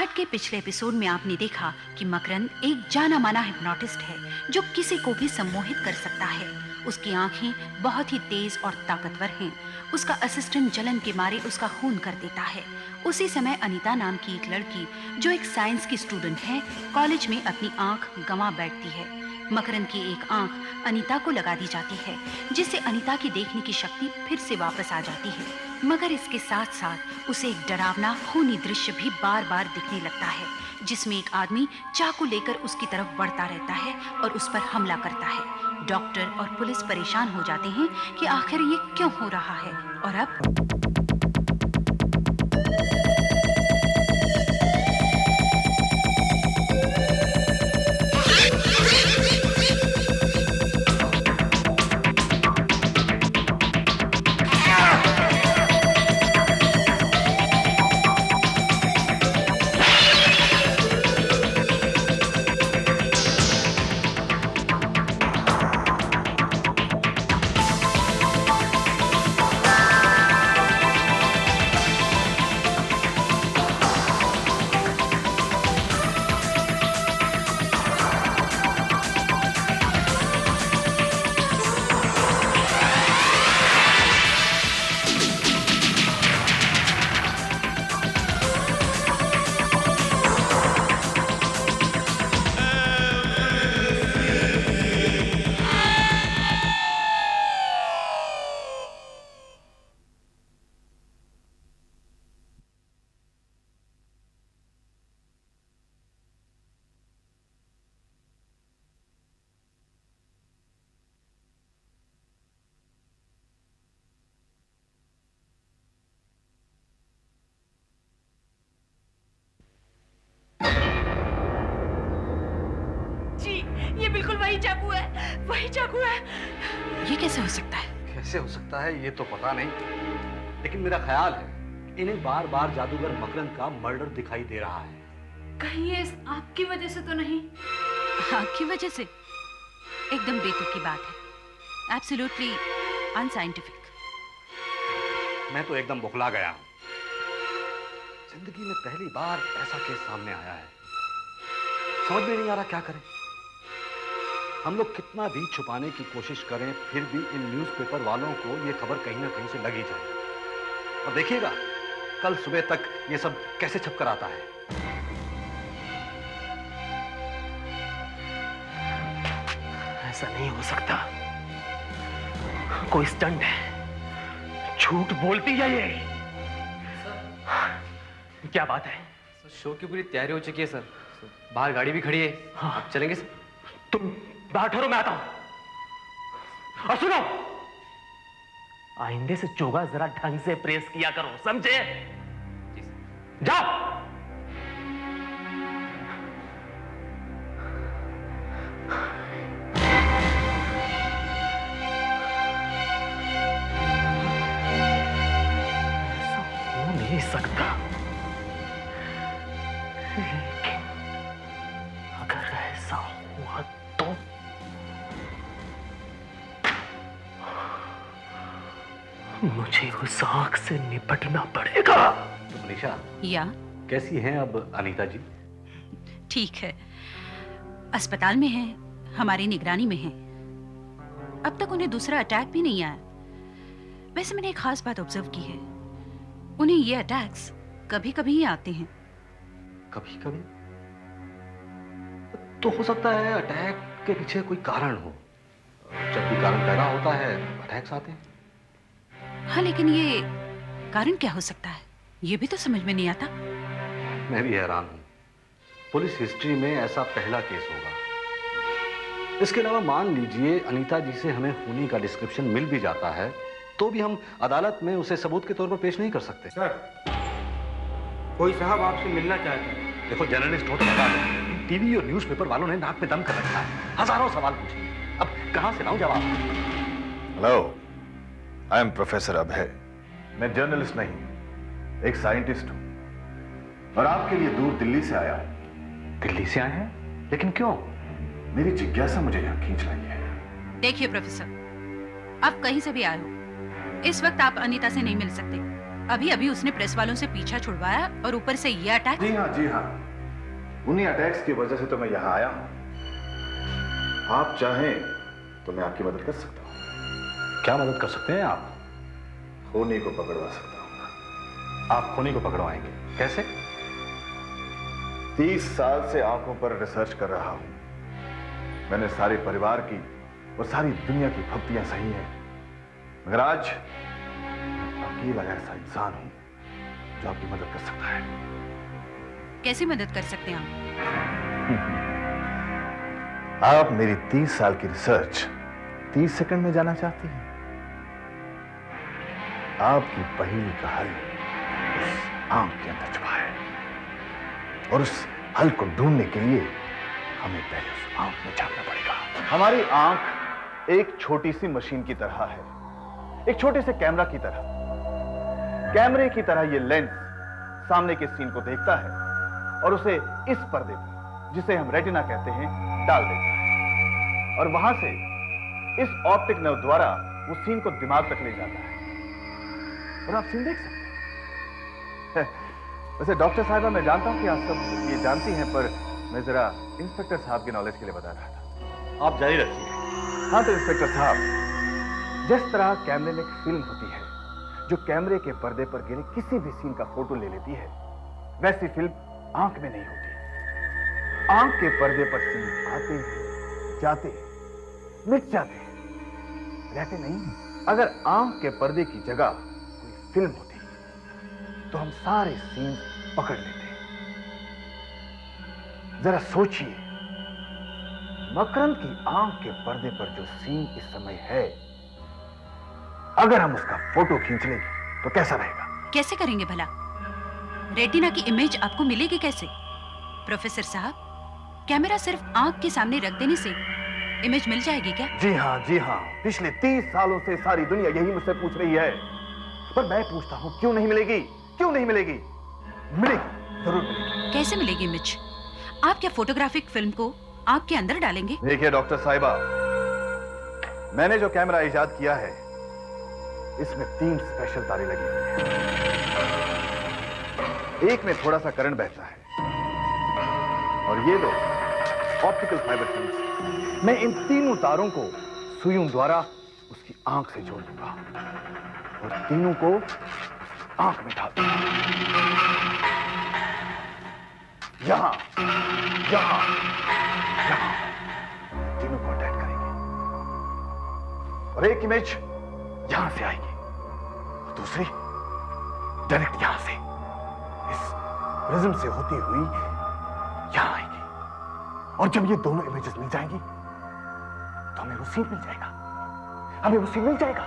Chart के पिछले episode में आपने देखा कि मकरंद एक जाना माना हिप्नोटिस्ट है जो किसी को भी सम्मोहित कर सकता है। उसकी आंखें बहुत ही तेज और ताकतवर हैं। उसका असिस्टेंट जलन के मारे उसका खून कर देता है। उसी समय अनीता नाम की एक लड़की जो एक साइंस की स्टूडेंट है, कॉलेज में अपनी आंख गंवा बैठती है। मकरंद की एक आंख अनीता को लगा दी जाती है, जिससे अनीता की देखने की शक्ति फिर से वापस आ जाती है। मगर इसके साथ साथ उसे एक डरावना खूनी दृश्य भी बार बार दिखने लगता है, जिसमें एक आदमी चाकू लेकर उसकी तरफ बढ़ता रहता है और उस पर हमला करता है। डॉक्टर और पुलिस परेशान हो जाते हैं कि आखिर ये क्यों हो रहा है। और अब ये बिल्कुल वही चाकू है, वही चाकू है। ये कैसे हो सकता है? कैसे हो सकता है ये तो पता नहीं, लेकिन मेरा ख्याल है इन्हें बार बार जादूगर मकरंद का मर्डर दिखाई दे रहा है। कहीं ये आपकी वजह से तो नहीं? आपकी वजह से? एकदम बेतुकी बात है, एब्सोल्युटली अनसाइंटिफिक। मैं तो एकदम बुखला गया हूं। जिंदगी में पहली बार ऐसा केस सामने आया है। समझ में नहीं आ रहा क्या करें। हम लोग कितना भी छुपाने की कोशिश करें, फिर भी इन न्यूज़पेपर वालों को ये खबर कहीं ना कहीं से लग ही जाए। और देखिएगा कल सुबह तक ये सब कैसे छप कर आता है। ऐसा नहीं हो सकता, कोई स्टंट है, झूठ बोलती है ये। क्या बात है? शो की पूरी तैयारी हो चुकी है सर, बाहर गाड़ी भी खड़ी है। हाँ। आप चलेंगे सर? तुम बाहर ठहरो, मैं आता हूं। और सुनो, आइंदे से चोगा जरा ढंग से प्रेस किया करो, समझे? जाओ। ऐसा हो नहीं सकता, लेकिन अगर ऐसा हुआ तो मुझे उस आंख से निपटना पड़ेगा। तो मनीषा, या कैसी हैं अब अनीता जी? ठीक है, अस्पताल में है, हमारी निगरानी में है। अब तक उन्हें दूसरा अटैक भी नहीं आया। वैसे मैंने एक खास बात ऑब्जर्व की है, उन्हें ये अटैक्स कभी कभी ही आते हैं। कभी कभी तो हो सकता है अटैक के पीछे कोई कारण हो। जब भी कारण पैदा होता है अटैक्स आते हैं। हाँ, लेकिन ये कारण क्या हो सकता है, ये भी तो समझ में नहीं आता। मैं भी हैरान हूं। पुलिस हिस्ट्री में ऐसा पहला केस होगा। इसके अलावा मान लीजिए अनीता जी से हमें खूनी का डिस्क्रिप्शन मिल भी जाता है, तो भी हम अदालत में उसे सबूत के तौर पर पेश नहीं कर सकते। सर, कोई साहब आपसे मिलना चाहते हैं। देखो, जर्नलिस्ट हो तो बता दो। टीवी और न्यूज़पेपर वालों ने नाक में दम कर रखा है, हजारों सवाल पूछे। अब कहां से लाऊं जवाब? हेलो, आई एम प्रोफेसर अभय। मैं जर्नलिस्ट नहीं, एक साइंटिस्ट हूं और आपके लिए दूर दिल्ली से आया हूं। दिल्ली से आए हैं? लेकिन क्यों? मेरी जिज्ञासा मुझे यहां खींच रही है। देखिए प्रोफेसर, आप कहीं से भी आए हो, इस वक्त आप अनीता से नहीं मिल सकते। अभी अभी उसने प्रेस वालों से पीछा छुड़वाया और ऊपर से ये अटैक। जी हाँ, जी हाँ। उन्हीं अटैक्स की वजह से तो मैं यहां आया हूं। आप चाहें तो मैं आपकी मदद कर सकता हूं। क्या मदद कर सकते हैं आप? खूनी को पकड़वा सकता हूं। आप खूनी को पकड़वाएंगे? कैसे? 30 साल से आंखों पर रिसर्च कर रहा हूं। मैंने सारे परिवार की और सारी दुनिया की भक्तियां सही हैं, मगर आज अकेला ऐसा इंसान हूं जो आपकी मदद कर सकता है। कैसे मदद कर सकते हैं आप मेरी 30 साल की रिसर्च 30 सेकंड में जाना चाहती हैं? आपकी पहेली का हल उस आंख के अंदर छुपा है, और उस हल को ढूंढने के लिए हमें पहले उस आंख में झांकना पड़ेगा। हमारी आंख एक छोटी सी मशीन की तरह है, एक छोटे से कैमरा की तरह। कैमरे की तरह यह लेंस सामने के सीन को देखता है और उसे इस पर्दे पर, जिसे हम रेटिना कहते हैं, डाल देता है, और वहां से इस ऑप्टिक नर्व द्वारा वो सीन को दिमाग तक ले जाता है और आप सीन देख सकते हैं। वैसे डॉक्टर साहिबा, मैं जानता हूं कि आप सब ये जानती हैं, पर मैं जरा इंस्पेक्टर साहब के नॉलेज के लिए बता रहा था। आप जारी रखिए। हाँ तो इंस्पेक्टर साहब, जिस तरह कैमरे में एक फिल्म होती है जो कैमरे के पर्दे पर गिरे किसी भी सीन का फोटो ले लेती है, वैसी फिल्म आंख में नहीं होती। आंख के पर्दे पर सीन आते जाते मिट जाते रहते नहीं। अगर आंख के पर्दे की जगह कोई फिल्म होती तो हम सारे सीन पकड़ लेते। जरा सोचिए, मकरंद की आंख के पर्दे पर जो सीन इस समय है, अगर हम उसका फोटो खींच लेंगे तो कैसा रहेगा? कैसे करेंगे भला? रेटिना की इमेज आपको मिलेगी कैसे? प्रोफेसर साहब, कैमरा सिर्फ आंख के सामने रख देने से इमेज मिल जाएगी क्या? जी हाँ, जी हाँ। पिछले 30 सालों से सारी दुनिया यही मुझसे पूछ रही है, पर मैं पूछता हूं, क्यों नहीं मिलेगी? क्यों नहीं मिलेगी? मिलेगी, जरूर मिलेगी। कैसे मिलेगी इमेज? आप क्या फोटोग्राफिक फिल्म को आंख के अंदर डालेंगे? देखिए डॉक्टर साहिबा, मैंने जो कैमरा इजाद किया है, इसमें 3 स्पेशल तारे लगी हुई हैं। एक में थोड़ा सा करंट बहता है, और ये 2 ऑप्टिकल फाइबर ट्यूब्स। मैं इन तीनों तारों को सुइयों द्वारा उसकी आंख से जोड़ दूंगा और तीनों को आंख में डाल दूंगा। यहां, यहां, यहां तीनों कांटेक्ट करेंगे, और एक इमेज यहां से आएगी और दूसरी डायरेक्ट यहां से, इस प्रिज्म से होती हुई यहां आएगी। और जब ये दोनों इमेजेस मिल जाएंगी तो हमें वो सीन मिल जाएगा, हमें वो सीन मिल जाएगा।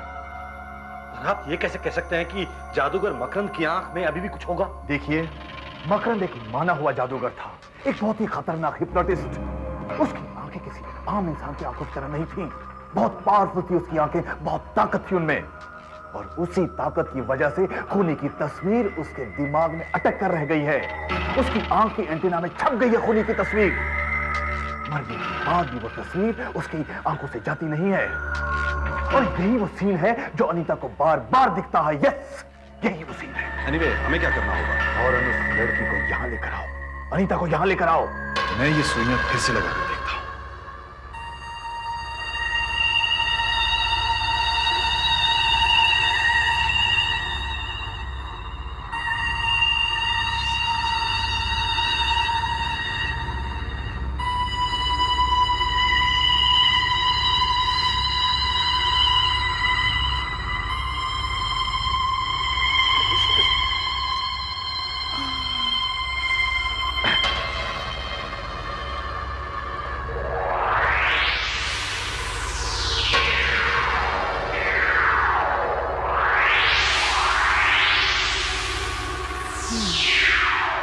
और आप ये कैसे कह सकते हैं कि जादूगर मकरंद की आंख में अभी भी कुछ होगा? देखिए, मकरंद एक माना हुआ जादूगर था, एक बहुत ही खतरनाक हिप्नोटिस्ट। उसकी आंखें किसी आम इंसान की आंखों की तरह नहीं थी, बहुत पावरफुल थी उसकी आंखें, बहुत ताकत थी उनमें, और उसी ताकत की वजह से खूनी की तस्वीर उसके दिमाग में अटक कर रह गई है। उसकी आंख की एंटीना में छप गई है खूनी की तस्वीर। मरने के बाद भी वो तस्वीर उसकी आंखों से जाती नहीं है, और यही वो सीन है जो अनीता को बार बार दिखता है। यस, यही वो सीन है। एनीवे, हमें क्या करना होगा? और उस लड़की को यहां लेकर आओ, अनीता को यहां लेकर आओ। मैं ये सुइयां फिर से लगा कर देखता हूं।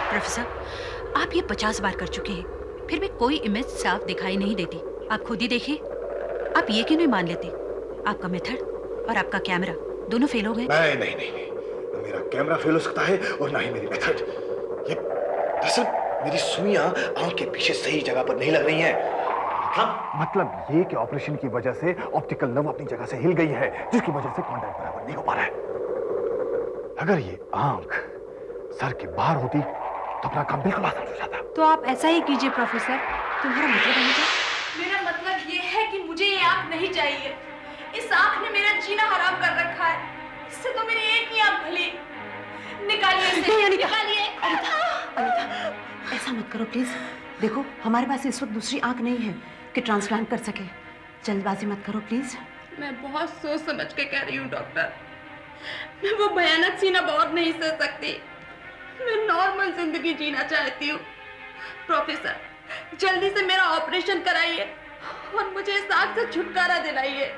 प्रोफेसर, आप ये 50 बार कर चुके हैं, फिर भी कोई इमेज साफ दिखाई नहीं देती। आप खुद ही देखिए, आप ये क्यों नहीं मान लेते? आपका मेथड और आपका कैमरा दोनों फेल हो गए। नहीं नहीं नहीं, ना मेरा कैमरा फेल हो सकता है और ना ही मेरी मेथड। ये दरअसल मेरी सुइयां आंख के पीछे सही जगह पर नहीं लग रही हैं। मतलब ये कि ऑपरेशन की वजह से ऑप्टिकल नर्व अपनी जगह से हिल गई है, जिसकी वजह से कांटेक्ट बराबर नहीं हो पा रहा है। अगर ये आंख सर के बाहर होती तो अपना काम बिल्कुल आसान हो जाता। तो आप ऐसा ही कीजिए प्रोफेसर। तुम्हारा मतलब है क्या? मेरा मतलब ये है कि मुझे ये आंख नहीं चाहिए। इस आंख ने मेरा जीना हराम कर रखा है। इससे तो मेरी एक ही आंख भली। निकालिए इसे, निकालिए। अनीता, ऐसा मत करो प्लीज। देखो हमारे पास इस वक्त दूसरी आंख नहीं है कि ट्रांसप्लांट कर सके। जल्दबाजी मत करो प्लीज। मैं बहुत सोच समझ के कह रही हूँ डॉक्टर। मैं वो भयानक सीना बहुत नहीं सह सकती। मैं नॉर्मल जिंदगी जीना चाहती हूँ। प्रोफेसर, जल्दी से मेरा ऑपरेशन कराइए और मुझे इस आग से छुटकारा दिलाइए।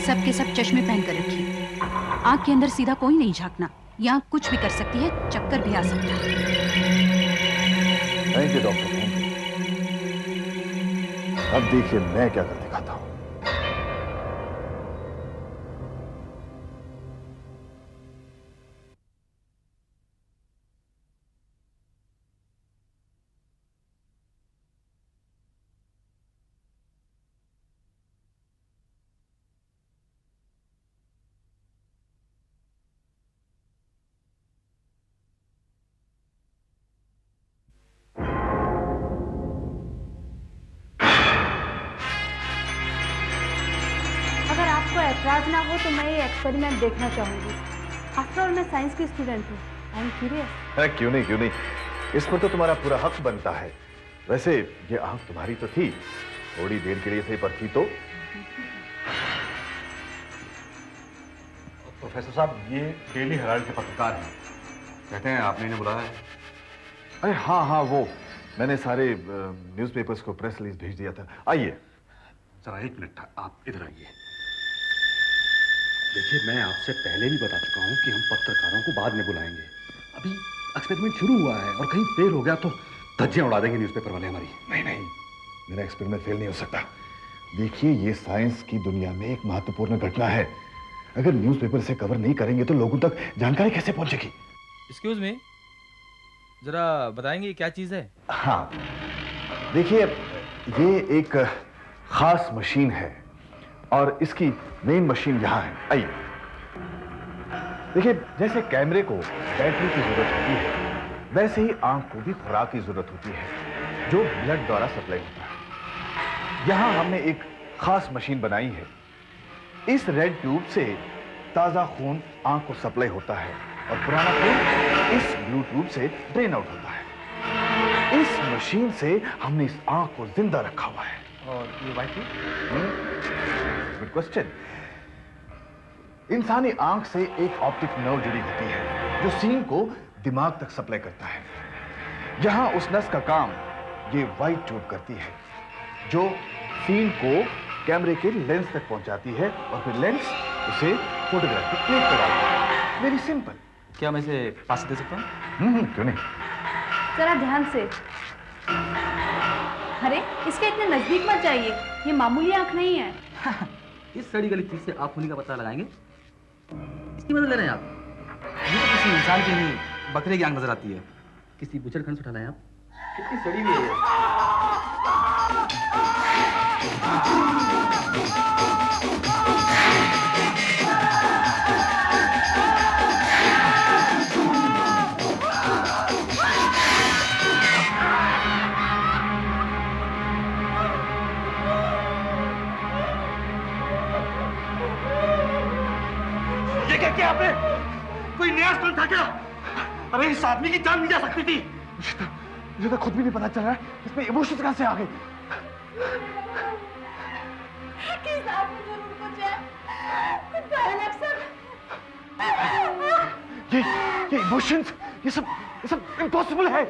सब के सब चश्मे पहन कर रखिए। आंख के अंदर सीधा कोई नहीं झांकना। यहाँ कुछ भी कर सकती है, चक्कर भी आ सकता है। Thank you doctor, thank you. अब देखिए मैं क्या कर दिखाता हूं। अगर आपको ऐतराज ना हो तो मैं ये एक्सपेरिमेंट देखना चाहूंगी। आफ्टर ऑल मैं साइंस की स्टूडेंट हूँ। I am curious. क्यों नहीं, क्यों नहीं। इस पर तो तुम्हारा पूरा हक बनता है। वैसे ये आंख तुम्हारी तो थी, थोड़ी देर के लिए सही पर थी तो। प्रोफेसर साहब, ये डेली हेराल्ड के पत्रकार हैं। कहते हैं आपने इन्हें बुलाया है। अरे हाँ हाँ, वो मैंने सारे न्यूज़पेपर्स को प्रेस रिलीज भेज दिया था। आइए जरा एक मिनट, आप इधर आइए। देखिए, मैं आपसे पहले भी बता चुका हूं कि हम पत्रकारों को बाद में बुलाएंगे। अभी एक्सपेरिमेंट शुरू हुआ है और कहीं फेल हो गया तो धज्जियां उड़ा देंगे न्यूज़पेपर वाले हमारी। नहीं नहीं, मेरा एक्सपेरिमेंट फेल नहीं हो सकता। देखिए, ये साइंस की दुनिया में एक महत्वपूर्ण घटना है। अगर न्यूज़पेपर से कवर नहीं करेंगे तो लोगों तक जानकारी कैसे पहुंचेगी? एक्सक्यूज मी, जरा बताएंगे क्या चीज है? हाँ, देखिए, ये एक खास मशीन है और इसकी मेन मशीन यहाँ है। आइए देखिए, जैसे कैमरे को बैटरी की जरूरत होती है, वैसे ही आंख को भी खुराक की जरूरत होती है जो ब्लड द्वारा सप्लाई होता है। यहाँ हमने एक खास मशीन बनाई है। इस रेड ट्यूब से ताजा खून आंख को सप्लाई होता है और पुराना खून इस ब्लू ट्यूब से ड्रेन आउट होता है। इस मशीन से हमने इस आंख को जिंदा रखा हुआ है। और ये व्हाइट गुड क्वेश्चन। इंसानी आंख से एक ऑप्टिक नर्व जुड़ी होती है जो सीन को दिमाग तक सप्लाई करता है। यहां उस नस का काम ये व्हाइट ट्यूब करती है जो सीन को कैमरे के लेंस तक पहुंचाती है और फिर लेंस उसे फोटोग्राफ की प्लेट पर डालता है। Very simple. क्या मैं इसे पास दे सकता हूँ? क्यों नहीं। जरा ध्यान से। अरे, इसके इतने नजदीक मत जाइए। ये मामूली आंख नहीं है। इस सड़ी गली चीज से आप खूनी का पता लगाएंगे? इसकी मदद ले रहे हैं आप? ये तो किसी इंसान की नहीं, बकरे की आंख नजर आती है। किसी बुचड़खंड से उठा लाए आप? कितनी सड़ी हुई है ये। ये क्या किया आपने? कोई नया स्टंट था क्या? अरे इस आदमी की जान नहीं जा सकती थी। मुझे तो खुद भी नहीं पता चल रहा है इसमें इमोशंस कहां से आ गए। किस आदमी जरूर कुछ है। कुछ भयानक सब। ये इमोशंस, ये सब इम्पॉसिबल है।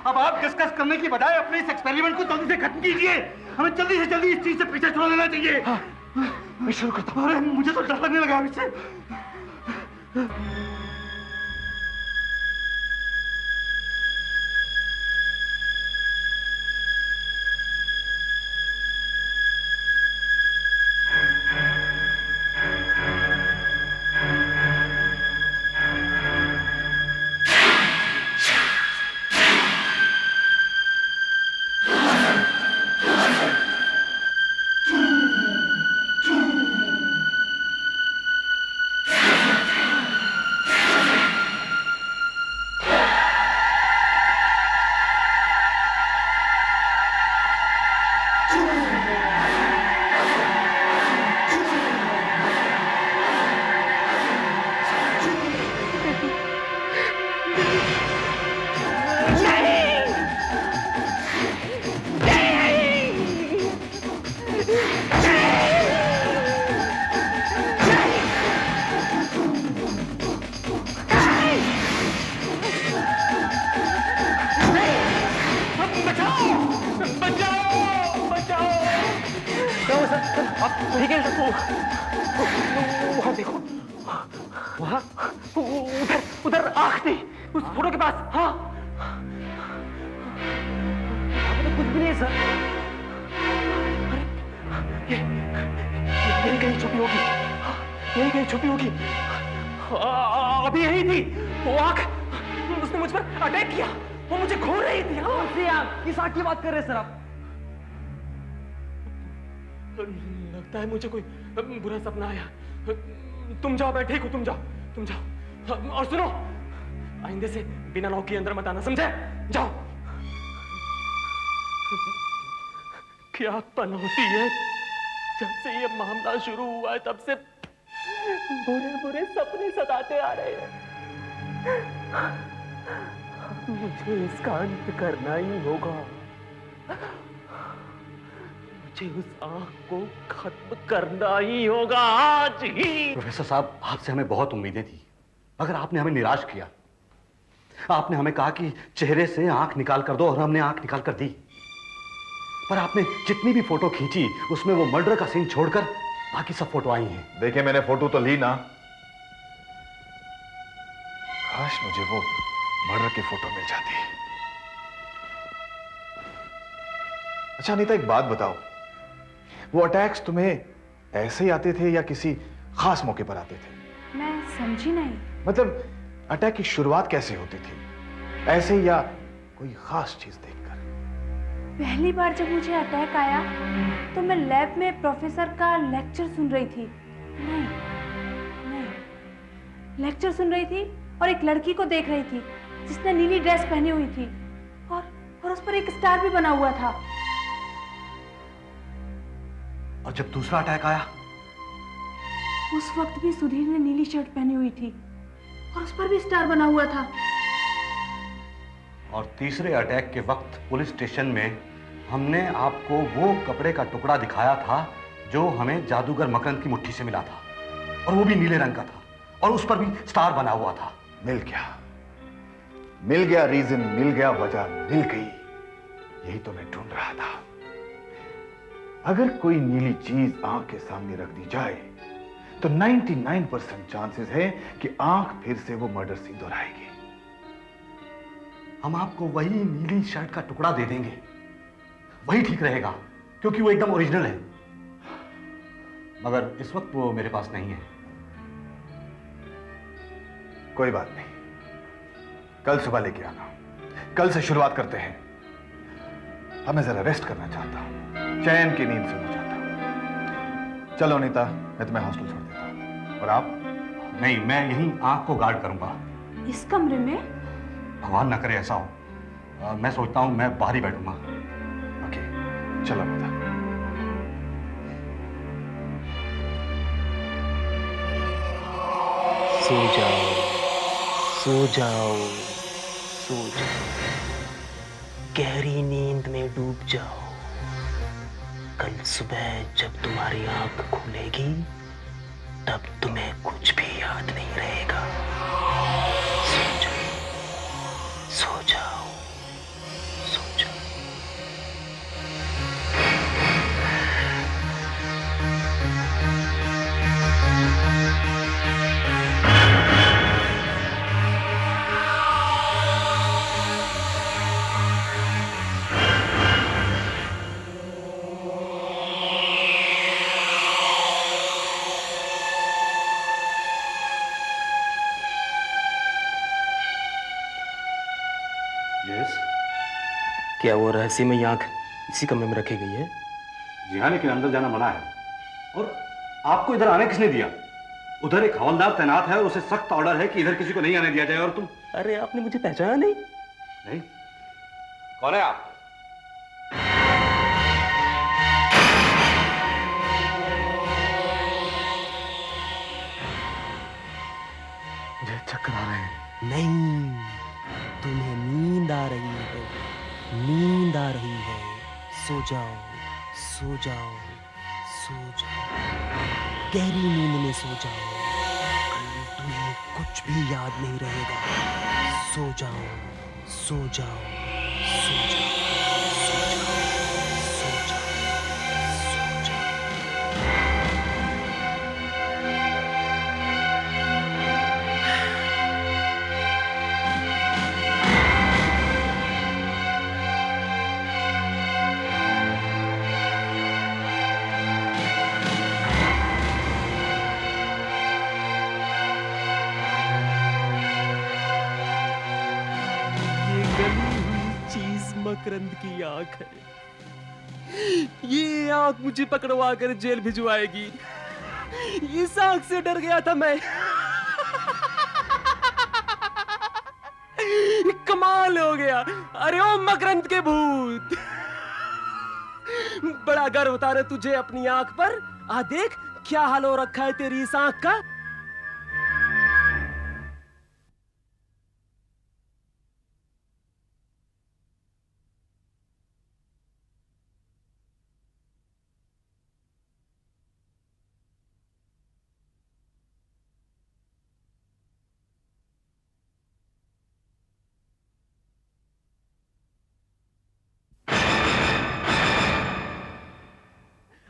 अब आप डिस्कस करने की बजाय अपने इस एक्सपेरिमेंट को जल्दी से खत्म कीजिए। हमें जल्दी से जल्दी इस चीज से पीछे छुड़ा लेना चाहिए। मैं शुरू करता हूँ। अरे मुझे तो डर लगने लगा अभी से। ठीक है वहां देखो, वहां उधर उधर आंख थी उस फोटो के पास। हाँ तो कुछ भी नहीं है सर। अरे यही कहीं छुपी होगी, यही कहीं छुपी होगी। अभी यही थी वो आंख, उसने मुझ पर अटैक किया, वो मुझे घूर रही थी। हाँ किस आंख की बात कर रहे हैं सर आप? लगता है मुझे कोई बुरा सपना आया। तुम जाओ, मैं ठीक हूं, तुम जाओ, तुम जाओ। और सुनो, आइंदे से बिना लॉक के अंदर मत आना, समझे? जाओ। क्या पनौती है, जब से ये मामला शुरू हुआ है तब से बुरे बुरे सपने सताते आ रहे हैं। मुझे इसका अंत करना ही होगा। मुझे उस आंख को खत्म करना ही होगा आज ही। प्रोफेसर साहब, आपसे हमें बहुत उम्मीदें थी, मगर आपने हमें निराश किया। आपने हमें कहा कि चेहरे से आंख निकाल कर दो, और हमने आंख निकाल कर दी। पर आपने जितनी भी फोटो खींची उसमें वो मर्डर का सीन छोड़कर बाकी सब फोटो आई हैं। देखिए, मैंने फोटो तो ली ना, काश मुझे वो मर्डर की फोटो मिल जाती। अच्छा अनीता, एक बात बताओ, वो अटैक्स तुम्हें ऐसे ही आते थे या किसी खास मौके पर आते थे? मैं समझी नहीं। मतलब अटैक की शुरुआत कैसे होती थी, ऐसे ही या कोई खास चीज देखकर? पहली बार जब मुझे अटैक आया तो मैं लैब में प्रोफेसर का लेक्चर सुन रही थी। नहीं, लेक्चर सुन रही थी और एक लड़की को देख रही थी जिसने नीली ड्रेस पहनी हुई थी, और उस पर एक स्टार भी बना हुआ था। और जब दूसरा अटैक आया, उस वक्त भी सुधीर ने नीली शर्ट पहनी हुई थी और उस पर भी स्टार बना हुआ था। और तीसरे अटैक के वक्त पुलिस स्टेशन में हमने आपको वो कपड़े का टुकड़ा दिखाया था जो हमें जादूगर मकरंद की मुट्ठी से मिला था, और वो भी नीले रंग का था, और उस पर भी स्टार बना हुआ था। मिल गया रीजन, मिल गया वजह, मिल गई। यही तो मैं ढूंढ रहा था। अगर कोई नीली चीज आंख के सामने रख दी जाए तो 99% चांसेस है कि आंख फिर से वो मर्डर सीन दोहराएगी। हम आपको वही नीली शर्ट का टुकड़ा दे देंगे, वही ठीक रहेगा, क्योंकि वो एकदम ओरिजिनल है। मगर इस वक्त वो मेरे पास नहीं है। कोई बात नहीं, कल सुबह लेके आना। कल से शुरुआत करते हैं। अब मैं जरा रेस्ट करना चाहता हूं, चैन की नींद सोना चाहता हूं। चलो अनीता, मैं तुम्हें हॉस्टल छोड़ देता हूं। और आप? नहीं, मैं यहीं आंख को गार्ड करूंगा। इस कमरे में? भगवान ना करे ऐसा हो। मैं सोचता हूं मैं बाहर ही बैठूंगा। ओके, चलो अनीता। सो जाओ, सो जाओ, सो जाओ, गहरी नींद में डूब जाओ। कल सुबह जब तुम्हारी आंख खुलेगी तब तुम्हें कुछ भी याद नहीं रहेगा। सो जाओ, सो जाओ, सो जाओ। यस। क्या वो रहस्यमयी आंख इसी कमरे में रखी गई है? जी हाँ, लेकिन अंदर जाना मना है। और आपको इधर आने किसने दिया? उधर एक हवलदार तैनात है और उसे सख्त ऑर्डर है कि इधर किसी को नहीं आने दिया जाए। और तुम? अरे आपने मुझे पहचाना नहीं? नहीं। कौन है आप? मुझे चक्कर आ रहे हैं। नहीं, तुम्हें नींद आ रही है, नींद आ रही है। सो जाओ, सो जाओ, सो जाओ, गहरी नींद में सो जाओ। कल तुम्हें कुछ भी याद नहीं रहेगा। सो जाओ, सो जाओ, सो जाओ, सो जाओ, सो जाओ, सो जाओ। ये गली हुई चीज मकरंद की आंख है। ये आंख मुझे पकड़वा कर जेल भिजवाएगी। इस आंख से डर गया था मैं। कमाल हो गया। अरे ओ मकरंद के भूत, बड़ा गर्व होता है तुझे अपनी आंख पर। आ देख क्या हाल हो रखा है तेरी इस आंख का।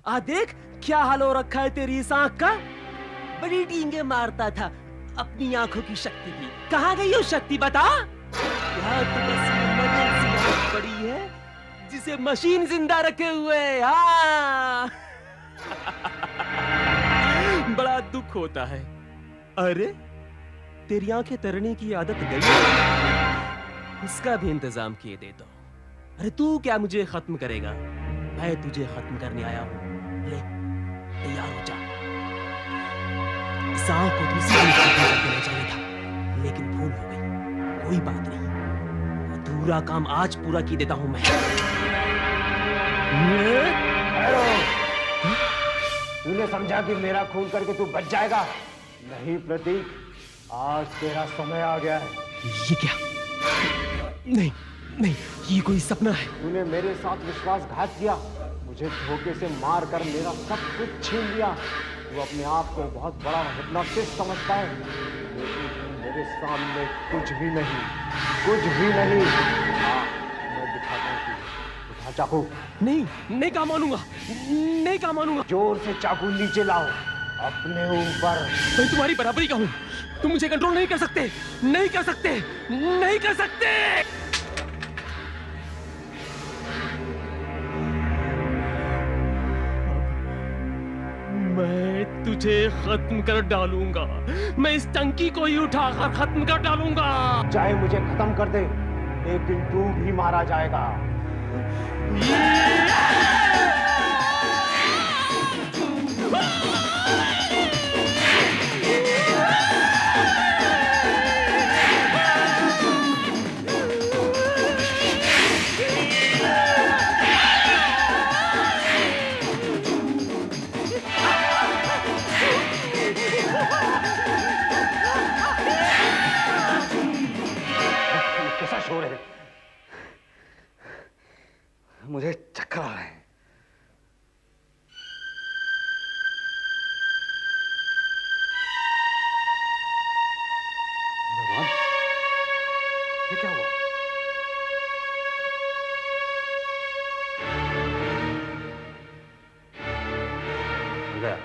आ देख क्या हाल हो रखा है तेरी इस आंख का। बड़ी डींगे मारता था अपनी आंखों की शक्ति की। कहां गई वो शक्ति बता? यहाँ तो बस ये मजल सी आंख पड़ी है जिसे मशीन जिंदा रखे हुए है। हाँ। बड़ा दुख होता है। अरे तेरी आंखें तरने की आदत गई, उसका भी इंतजाम किए दे दो। अरे तू क्या मुझे खत्म करेगा? मैं तुझे खत्म करने आया हूं। ले तैयार हो जा। इस आंख को दूसरी खत्म कर देना चाहिए था, लेकिन भूल हो गई। कोई बात नहीं, अधूरा काम आज पूरा की देता हूं मैं। तूने समझा कि मेरा खून करके तू बच जाएगा? नहीं प्रतीक, आज तेरा समय आ गया है। ये क्या? नहीं नहीं, ये कोई सपना है। तूने मेरे साथ विश्वासघात किया, मुझे धोखे से मार कर मेरा सब कुछ छीन लिया। तू अपने आप को बहुत बड़ा हिप्नोटिस्ट समझता है, लेकिन तू मेरे सामने कुछ भी नहीं, कुछ भी नहीं। हाँ, मैं दिखाता हूँ तुझे। उठा चाकू। नहीं, नहीं काम मानूंगा, नहीं काम मानूंगा। जोर से चाकू नीचे लाओ अपने ऊपर। मैं तुम्हारी बराबरी का हूं, तुम मुझे कंट्रोल नहीं कर सकते, नहीं कर सकते, नहीं कर सकते। मैं तुझे खत्म कर डालूंगा। मैं इस टंकी को ही उठाकर खत्म कर डालूंगा। चाहे मुझे खत्म कर दे, लेकिन तू भी मारा जाएगा। कैसा शोर है? मुझे चक्कर आ रहे हैं। भगवान, ये क्या हुआ? हो गया।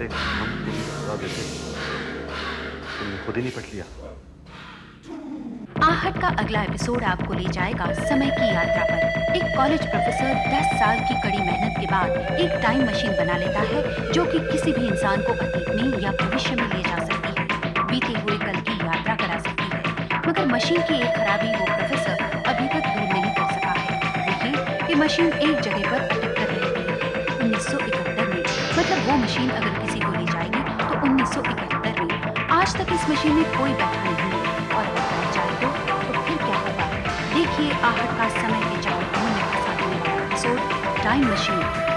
पहले हम तुम्हें सजा देते, तुमने खुद ही निपट लिया। आहट का अगला एपिसोड आपको ले जाएगा समय की यात्रा पर। एक कॉलेज प्रोफेसर 10 साल की कड़ी मेहनत के बाद एक टाइम मशीन बना लेता है जो कि किसी भी इंसान को अतीत में या भविष्य में ले जा सकती है, बीते हुए कल की यात्रा करा सकती है। मगर मशीन की एक खराबी वो प्रोफेसर अभी तक दूर नहीं कर सका है, वो ये कि मशीन एक जगह पर अटक कर रहती है। 1971 में, मतलब वो मशीन अगर किसी को ले जाएगी तो 1971 में। आज तक इस मशीन में कोई बैठा नहीं है और अगर बैठ जाए तो फिर क्या होगा? देखिए आहट का समय के चक्कर में फंसा देने वाला एपिसोड टाइम मशीन।